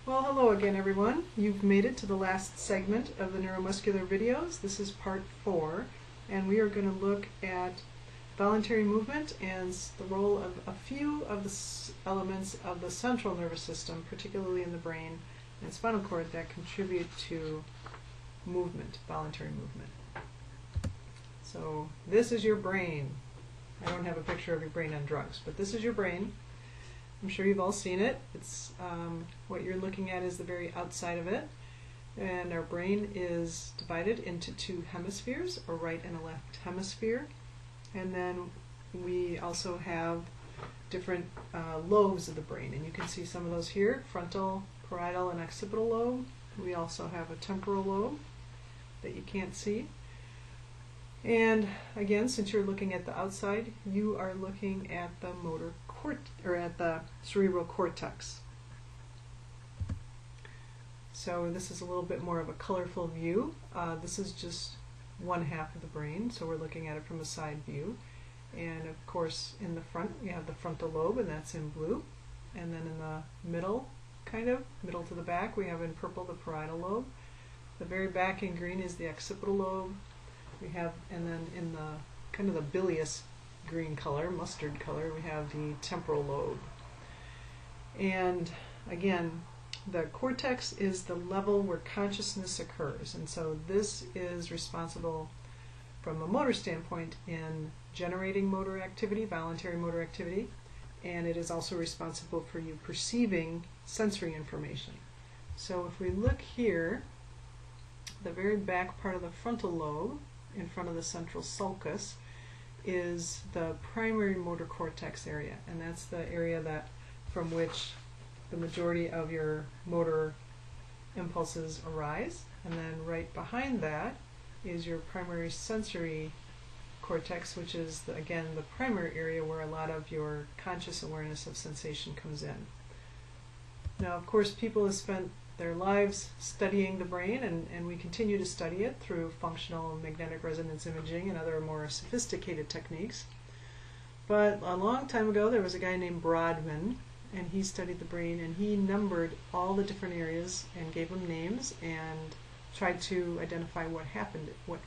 Well, hello again, everyone. You've made it to the last segment of the neuromuscular videos. This is part 4, and we are going to look at voluntary movement and the role of a few of the elements of the central nervous system, particularly in the brain and spinal cord, that contribute to movement, voluntary movement. So this is your brain. I don't have a picture of your brain on drugs, but this is your brain. I'm sure you've all seen it. It's what you're looking at is the very outside of it. And our brain is divided into two hemispheres, a right and a left hemisphere. And then we also have different lobes of the brain. And you can see some of those here, frontal, parietal, and occipital lobe. We also have a temporal lobe that you can't see. And again, since you're looking at the outside, you are looking at the at the cerebral cortex. So this is a little bit more of a colorful view. This is just one half of the brain, so we're looking at it from a side view. And of course, in the front, you have the frontal lobe, and that's in blue. And then in the middle, middle to the back, we have in purple the parietal lobe. The very back in green is the occipital lobe. We have, and then in the kind of the bilious green color, mustard color, we have the temporal lobe. And again, the cortex is the level where consciousness occurs, and so this is responsible from a motor standpoint in generating motor activity, voluntary motor activity, and it is also responsible for you perceiving sensory information. So if we look here, the very back part of the frontal lobe in front of the central sulcus is the primary motor cortex area, and that's the area that from which the majority of your motor impulses arise. And then right behind that is your primary sensory cortex, which is again the primary area where a lot of your conscious awareness of sensation comes in. Now, of course, people have spent their lives studying the brain, and we continue to study it through functional magnetic resonance imaging and other more sophisticated techniques. But a long time ago, there was a guy named Bradman, and he studied the brain, and he numbered all the different areas and gave them names and tried to identify what happened, what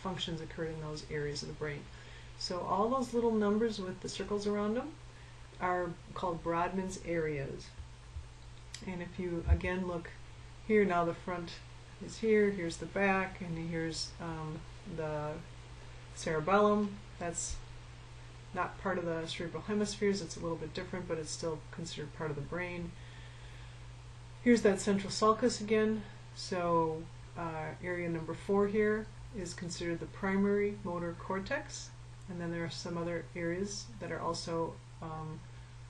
functions occurred in those areas of the brain. So all those little numbers with the circles around them are called Bradman's areas. And if you again look here, now the front is here, here's the back, and here's the cerebellum. That's not part of the cerebral hemispheres, it's a little bit different, but it's still considered part of the brain. Here's that central sulcus again. So area number 4 here is considered the primary motor cortex, and then there are some other areas that are also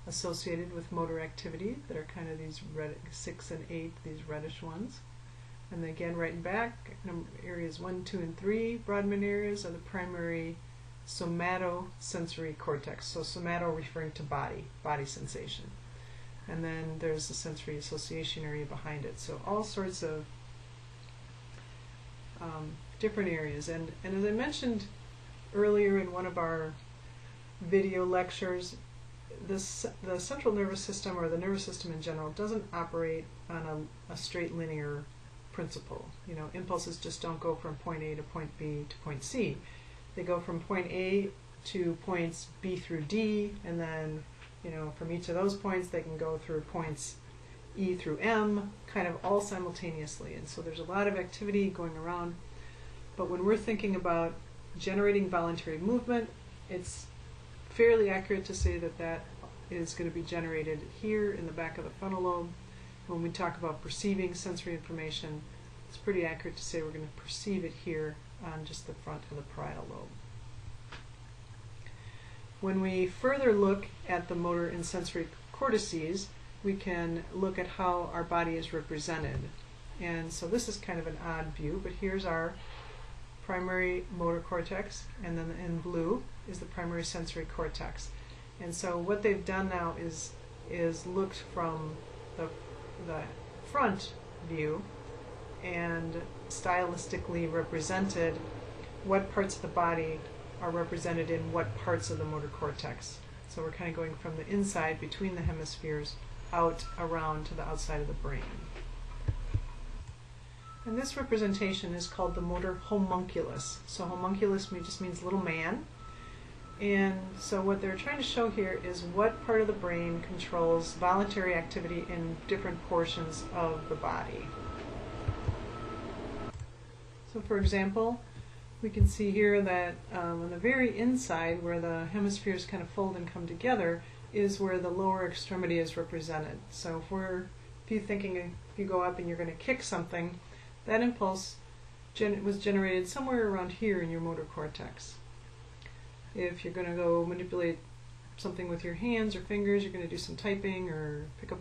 associated with motor activity that are kind of these red 6 and 8, these reddish ones. And then again, right and back, areas 1, 2, and 3, Bradman areas, are the primary somatosensory cortex. So somato referring to body sensation. And then there's the sensory association area behind it. So all sorts of different areas. And as I mentioned earlier in one of our video lectures, the central nervous system, or the nervous system in general, doesn't operate on a straight linear principle. You know, impulses just don't go from point A to point B to point C. They go from point A to points B through D, and then, you know, from each of those points they can go through points E through M, kind of all simultaneously. And so there's a lot of activity going around. But when we're thinking about generating voluntary movement, it's fairly accurate to say that that is going to be generated here in the back of the frontal lobe. When we talk about perceiving sensory information, it's pretty accurate to say we're going to perceive it here on just the front of the parietal lobe. When we further look at the motor and sensory cortices, we can look at how our body is represented. And so this is kind of an odd view, but here's our primary motor cortex, and then in blue is the primary sensory cortex. And so what they've done now is looked from the front view and stylistically represented what parts of the body are represented in what parts of the motor cortex. So we're kind of going from the inside between the hemispheres out around to the outside of the brain. And this representation is called the motor homunculus. So homunculus just means little man. And so what they're trying to show here is what part of the brain controls voluntary activity in different portions of the body. So for example, we can see here that on the very inside, where the hemispheres kind of fold and come together, is where the lower extremity is represented. So if you go up and you're going to kick something, that impulse was generated somewhere around here in your motor cortex. If you're going to go manipulate something with your hands or fingers, you're going to do some typing or pick up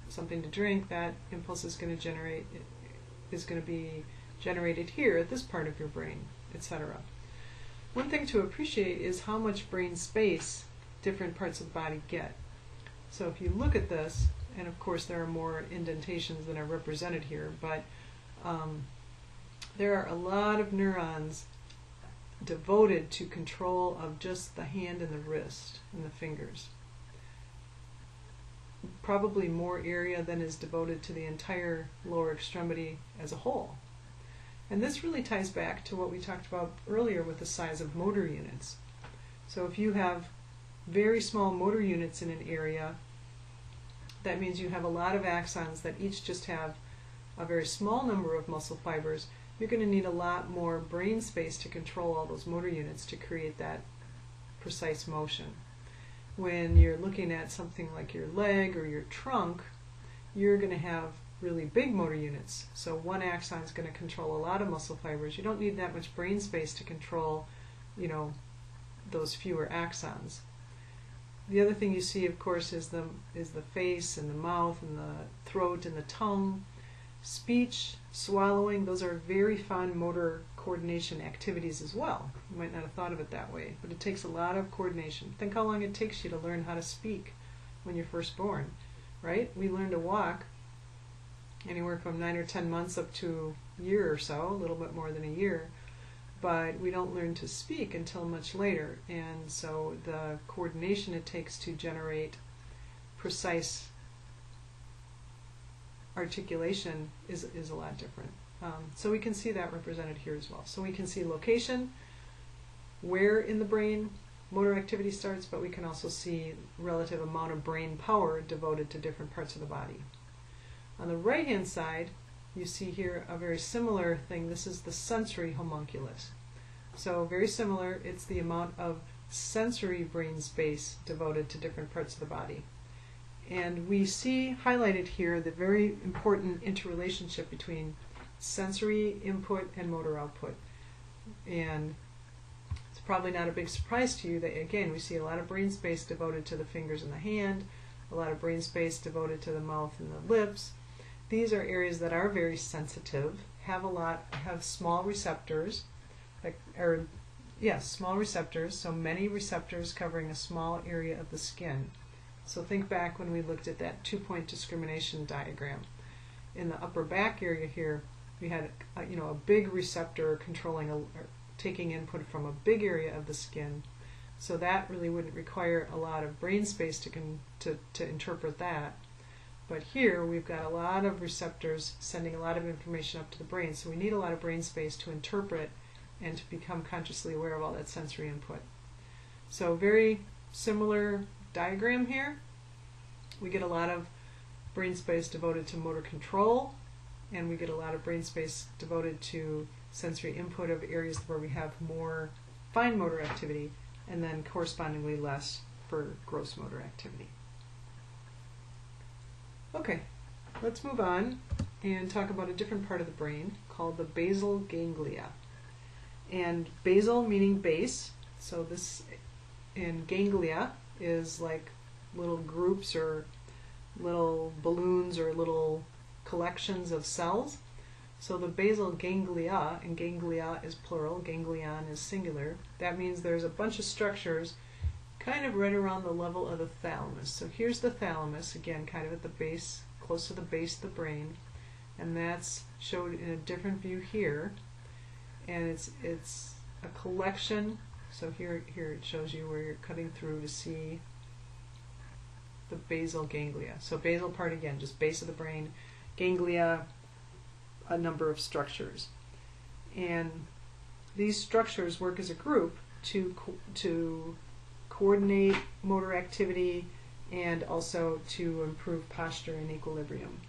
something to drink, that impulse is going to be generated here at this part of your brain, etc. One thing to appreciate is how much brain space different parts of the body get. So if you look at this, and of course there are more indentations than are represented here, but there are a lot of neurons devoted to control of just the hand and the wrist and the fingers. Probably more area than is devoted to the entire lower extremity as a whole. And this really ties back to what we talked about earlier with the size of motor units. So if you have very small motor units in an area, that means you have a lot of axons that each just have a very small number of muscle fibers. You're going to need a lot more brain space to control all those motor units to create that precise motion. When you're looking at something like your leg or your trunk, you're going to have really big motor units. So one axon is going to control a lot of muscle fibers. You don't need that much brain space to control, those fewer axons. The other thing you see, of course, is the face and the mouth and the throat and the tongue. Speech, swallowing, those are very fine motor coordination activities as well. You might not have thought of it that way, but it takes a lot of coordination. Think how long it takes you to learn how to speak when you're first born, right? We learn to walk anywhere from 9 or 10 months up to a year or so, a little bit more than a year, but we don't learn to speak until much later. And so the coordination it takes to generate precise articulation is a lot different. So we can see that represented here as well. So we can see location, where in the brain motor activity starts, but we can also see relative amount of brain power devoted to different parts of the body. On the right hand side, you see here a very similar thing. This is the sensory homunculus. So very similar, it's the amount of sensory brain space devoted to different parts of the body. And we see highlighted here the very important interrelationship between sensory input and motor output. And it's probably not a big surprise to you that, again, we see a lot of brain space devoted to the fingers and the hand, a lot of brain space devoted to the mouth and the lips. These are areas that are very sensitive, have small receptors, small receptors, so many receptors covering a small area of the skin. So think back when we looked at that two-point discrimination diagram. In the upper back area here, we had a big receptor controlling taking input from a big area of the skin. So that really wouldn't require a lot of brain space to interpret that. But here we've got a lot of receptors sending a lot of information up to the brain. So we need a lot of brain space to interpret and to become consciously aware of all that sensory input. So very similar diagram here. We get a lot of brain space devoted to motor control, and we get a lot of brain space devoted to sensory input of areas where we have more fine motor activity, and then correspondingly less for gross motor activity. Okay, let's move on and talk about a different part of the brain called the basal ganglia. And basal meaning base, so this in ganglia is like little groups or little balloons or little collections of cells. So the basal ganglia, and ganglia is plural, ganglion is singular, that means there's a bunch of structures kind of right around the level of the thalamus. So here's the thalamus, again kind of at the base, close to the base of the brain, and that's showed in a different view here. And it's a collection. So here it shows you where you're cutting through to see the basal ganglia. So basal part, again, just base of the brain, ganglia, a number of structures. And these structures work as a group to coordinate motor activity and also to improve posture and equilibrium.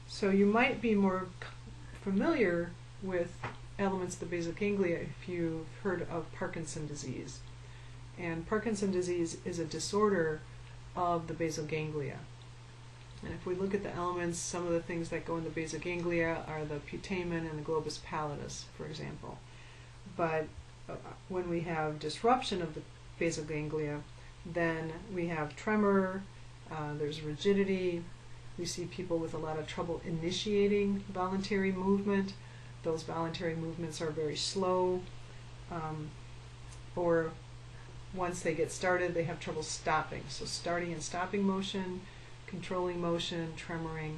So you might be more familiar with elements of the basal ganglia if you've heard of Parkinson's disease. And Parkinson's disease is a disorder of the basal ganglia. And if we look at the elements, some of the things that go in the basal ganglia are the putamen and the globus pallidus, for example. But when we have disruption of the basal ganglia, then we have tremor, there's rigidity, we see people with a lot of trouble initiating voluntary movement. Those voluntary movements are very slow, or once they get started, they have trouble stopping. So starting and stopping motion, controlling motion, tremoring.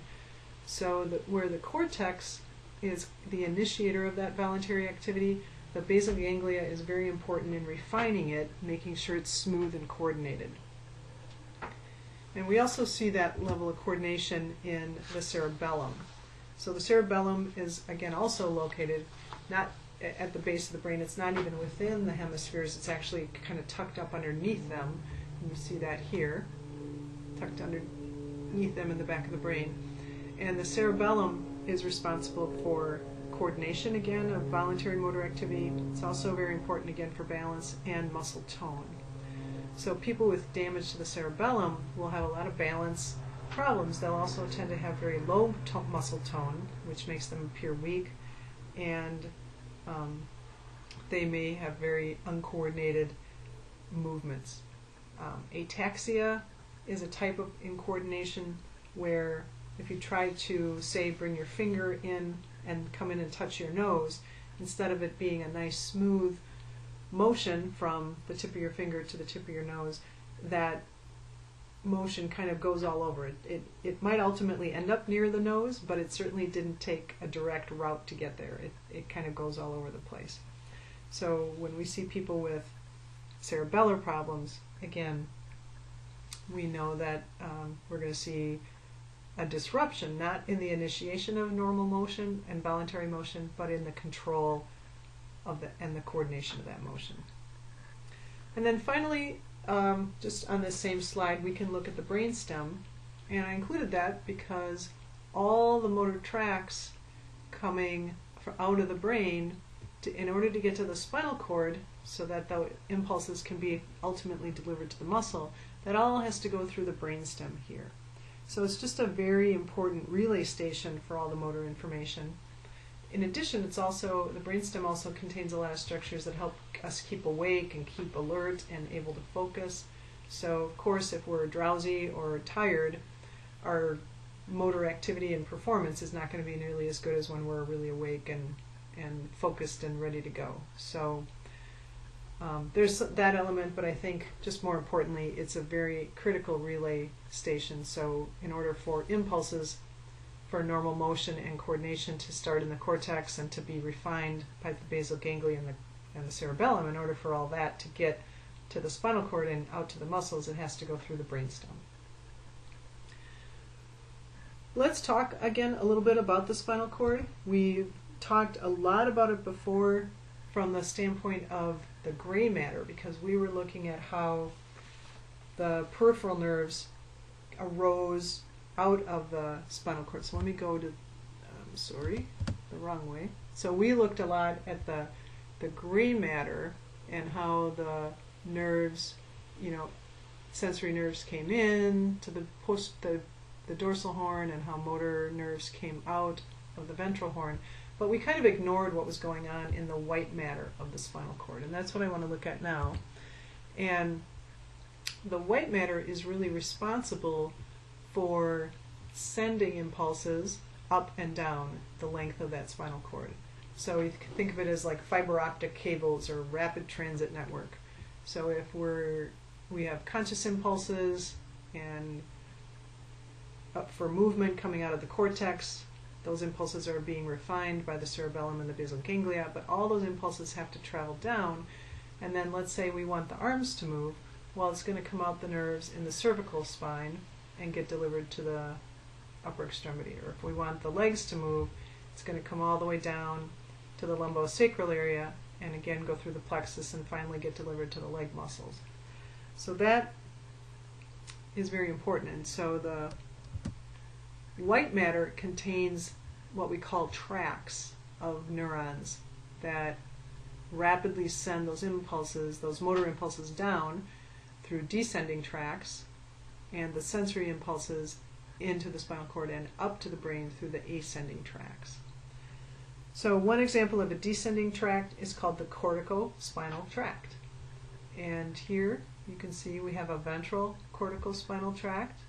So where the cortex is the initiator of that voluntary activity, the basal ganglia is very important in refining it, making sure it's smooth and coordinated. And we also see that level of coordination in the cerebellum. So the cerebellum is, again, also located not at the base of the brain. It's not even within the hemispheres. It's actually kind of tucked up underneath them. And you see that here, tucked underneath them in the back of the brain. And the cerebellum is responsible for coordination, again, of voluntary motor activity. It's also very important, again, for balance and muscle tone. So people with damage to the cerebellum will have a lot of balance problems. They'll also tend to have very low muscle tone, which makes them appear weak, and they may have very uncoordinated movements. Ataxia is a type of incoordination where if you try to, say, bring your finger in and come in and touch your nose, instead of it being a nice smooth motion from the tip of your finger to the tip of your nose, that motion kind of goes all over. It might ultimately end up near the nose, but it certainly didn't take a direct route to get there. It kind of goes all over the place. So when we see people with cerebellar problems, again, we know that we're going to see a disruption, not in the initiation of normal motion and voluntary motion, but in the control of and the coordination of that motion. And then finally, just on this same slide, we can look at the brainstem, and I included that because all the motor tracts coming out of the brain in order to get to the spinal cord so that the impulses can be ultimately delivered to the muscle, that all has to go through the brainstem here. So it's just a very important relay station for all the motor information. In addition, the brainstem also contains a lot of structures that help us keep awake and keep alert and able to focus. So, of course, if we're drowsy or tired, our motor activity and performance is not going to be nearly as good as when we're really awake and focused and ready to go. So there's that element, but I think just more importantly, it's a very critical relay station. So in order for impulses for normal motion and coordination to start in the cortex and to be refined by the basal ganglia and the cerebellum, in order for all that to get to the spinal cord and out to the muscles, it has to go through the brainstem. Let's talk again a little bit about the spinal cord. We've talked a lot about it before from the standpoint of the gray matter, because we were looking at how the peripheral nerves arose out of the spinal cord. So let me go to, the wrong way. So we looked a lot at the gray matter and how the nerves, sensory nerves came in to the dorsal horn, and how motor nerves came out of the ventral horn. But we kind of ignored what was going on in the white matter of the spinal cord, and that's what I want to look at now. And the white matter is really responsible for sending impulses up and down the length of that spinal cord. So you can think of it as like fiber optic cables or rapid transit network. So if we have conscious impulses and for movement coming out of the cortex, those impulses are being refined by the cerebellum and the basal ganglia, but all those impulses have to travel down. And then let's say we want the arms to move. Well, it's going to come out the nerves in the cervical spine and get delivered to the upper extremity. Or if we want the legs to move, it's going to come all the way down to the lumbosacral area and again go through the plexus and finally get delivered to the leg muscles. So that is very important. And so the white matter contains what we call tracts of neurons that rapidly send those impulses, those motor impulses down through descending tracts, and the sensory impulses into the spinal cord and up to the brain through the ascending tracts. So one example of a descending tract is called the corticospinal tract. And here you can see we have a ventral corticospinal tract.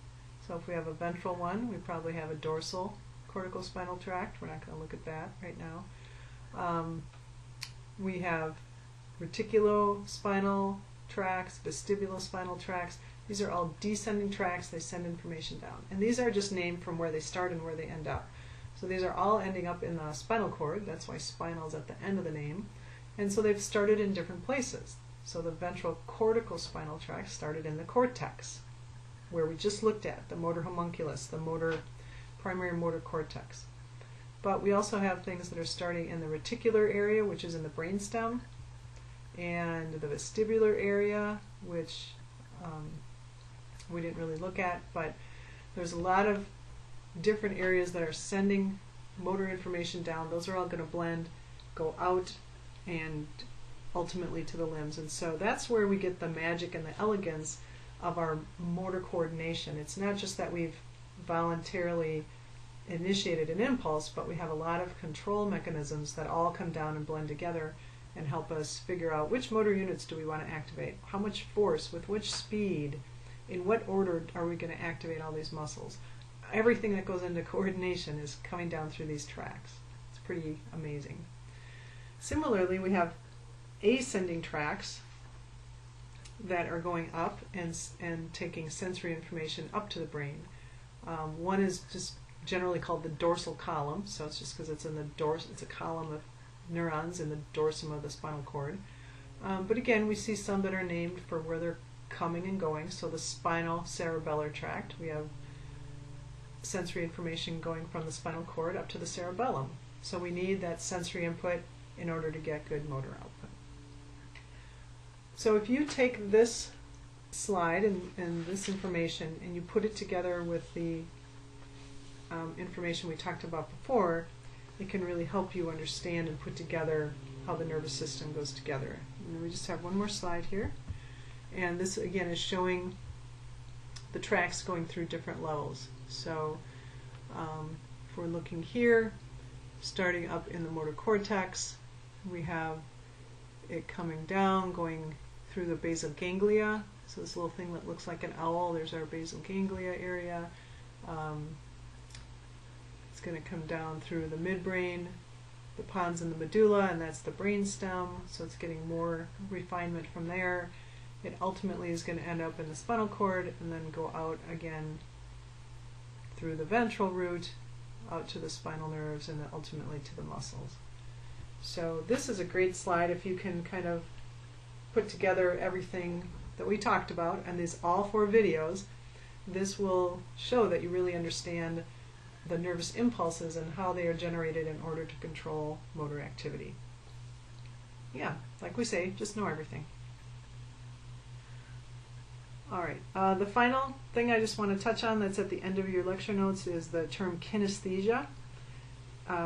So if we have a ventral one, we probably have a dorsal corticospinal tract. We're not going to look at that right now. We have reticulospinal tracts, vestibulospinal tracts. These are all descending tracts. They send information down. And these are just named from where they start and where they end up. So these are all ending up in the spinal cord. That's why spinal is at the end of the name. And so they've started in different places. So the ventral corticospinal tract started in the cortex, where we just looked at the motor homunculus, the primary motor cortex. But we also have things that are starting in the reticular area, which is in the brainstem, and the vestibular area, which we didn't really look at, but there's a lot of different areas that are sending motor information down. Those are all going to blend, go out, and ultimately to the limbs. And so that's where we get the magic and the elegance of our motor coordination. It's not just that we've voluntarily initiated an impulse, but we have a lot of control mechanisms that all come down and blend together and help us figure out which motor units do we want to activate, how much force, with which speed, in what order are we going to activate all these muscles. Everything that goes into coordination is coming down through these tracts. It's pretty amazing. Similarly, we have ascending tracts that are going up and taking sensory information up to the brain. One is just generally called the dorsal column, so it's just because it's in the it's a column of neurons in the dorsum of the spinal cord. But again, we see some that are named for where they're coming and going. So the spinal cerebellar tract, we have sensory information going from the spinal cord up to the cerebellum. So we need that sensory input in order to get good motor output. So if you take this slide and this information and you put it together with the information we talked about before, it can really help you understand and put together how the nervous system goes together. And we just have one more slide here. And this again is showing the tracts going through different levels. So if we're looking here, starting up in the motor cortex, we have it coming down, going through the basal ganglia. So this little thing that looks like an owl, there's our basal ganglia area. It's going to come down through the midbrain, the pons and the medulla, and that's the brainstem. So it's getting more refinement from there. It ultimately is going to end up in the spinal cord and then go out again through the ventral root, out to the spinal nerves, and then ultimately to the muscles. So this is a great slide if you can kind of put together everything that we talked about, and these all 4 videos. This will show that you really understand the nervous impulses and how they are generated in order to control motor activity. Yeah, like we say, just know everything. Alright, the final thing I just want to touch on that's at the end of your lecture notes is the term kinesthesia.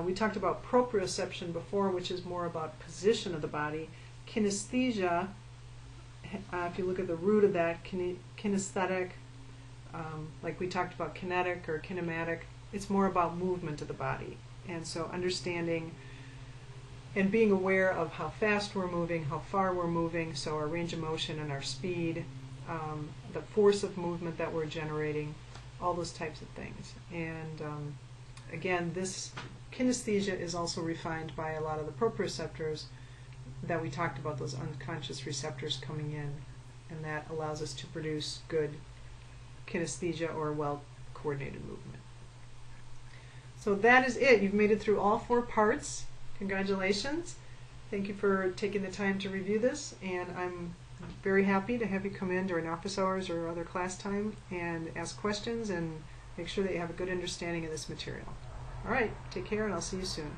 We talked about proprioception before, which is more about position of the body. Kinesthesia, if you look at the root of that, kinesthetic, like we talked about kinetic or kinematic, it's more about movement of the body. And so understanding and being aware of how fast we're moving, how far we're moving, so our range of motion and our speed, the force of movement that we're generating, all those types of things. And again, this kinesthesia is also refined by a lot of the proprioceptors that we talked about, those unconscious receptors coming in, and that allows us to produce good kinesthesia or well-coordinated movement. So that is it. You've made it through all 4 parts. Congratulations. Thank you for taking the time to review this, and I'm I'm very happy to have you come in during office hours or other class time and ask questions and make sure that you have a good understanding of this material. All right, take care and I'll see you soon.